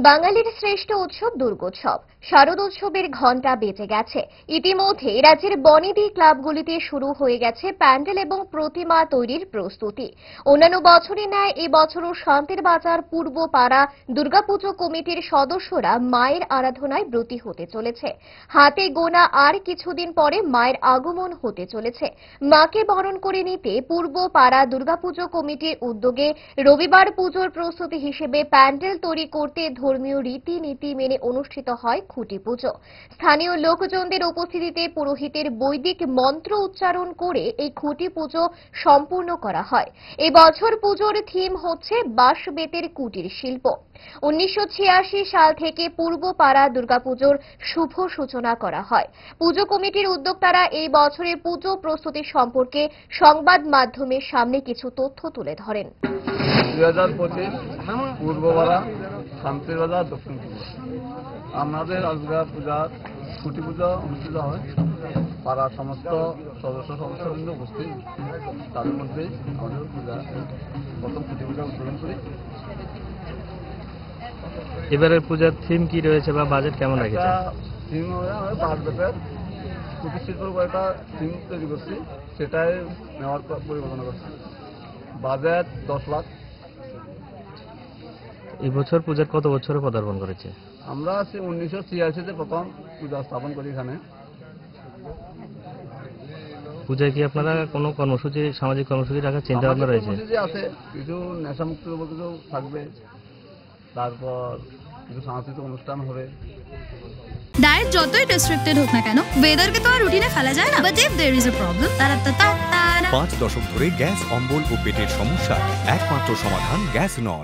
বাঙালির শ্রেষ্ঠ উৎসব দুর্গোৎসব শারদোৎসবের ঘণ্টা বেজে গেছে। ইতিমধ্যে রাজ্যের বনেদি ক্লাবগুলিতে শুরু হয়ে গেছে প্যান্ডেল এবং প্রতিমা তৈরির প্রস্তুতি। অন্যান্য বছরের ন্যায় এবছরও শান্তির বাজার পূর্বপাড়া দুর্গাপুজো কমিটির সদস্যরা মায়ের আরাধনায় ব্রতী হতে চলেছে। হাতে গোনা আর কিছুদিন পরে মায়ের আগমন হতে চলেছে। মাকে বরণ করে নিতে পূর্বপাড়া দুর্গাপুজো কমিটির উদ্যোগে রবিবার পুজোর প্রস্তুতি হিসেবে প্যান্ডেল তৈরি করতে ধর্মীয় রীতিনীতি মেনে অনুষ্ঠিত হয় খুঁটি পুজো। স্থানীয় লোকজনদের উপস্থিতিতে পুরোহিতের বৈদিক মন্ত্র উচ্চারণ করে এই খুঁটি পুজো সম্পূর্ণ করা হয়। এই বছর পুজোর থিম হচ্ছে বাঁশ বেতের কুটির শিল্প। 1986 সাল থেকে পূর্বপাড়া দুর্গাপুজোর শুভ সূচনা করা হয়। পুজো কমিটির উদ্যোক্তারা এই বছরের পুজো প্রস্তুতি সম্পর্কে সংবাদ মাধ্যমের সামনে কিছু তথ্য তুলে ধরেন। 2025 পূর্বপাড়া শান্তির বাজার দক্ষিণ পূর্ব আমাদের আজগা পূজার খুঁটি পূজা অনুষ্ঠিত হয়। পাড়ার সমস্ত সদস্যবৃন্দ উপস্থিত, তাদের মধ্যে আমাদের পূজা প্রথম খুঁটি পূজা উদ্বোধন করি। এবারের পূজার থিম কি রয়েছে বা বাজেট কেমন রেখেছে? থিম বাঁশ বেতের কুটির শিল্পের উপর একটা থিম তৈরি করছি, সেটাই নেওয়ার পরিকল্পনা করছি। বাজেট 10 লাখ। এই বছর পূজার কত বছরে পদার্পণ করেছে? আমরা 1986-তে প্রথম পূজা স্থাপন করি এখানে। পূজায় কি আপনারা কোনো কর্মসূচি, সামাজিক কর্মসূচি রাখার চিন্তা ভাবনা রয়েছে? আছে, কিছু নেশামুক্ত কিছু থাকবে, তারপর কিছু সাংস্কৃতিক অনুষ্ঠান হবে। ডায়েট যতই রেস্ট্রিক্টেড হোক না কেন, ওয়েদারকে তো আর রুটিনে ফেলা যায় না। But if there is a problem, 5 দশক ধরে গ্যাস, অম্বল ও পেটের সমস্যা একমাত্র সমাধান গ্যাস নল।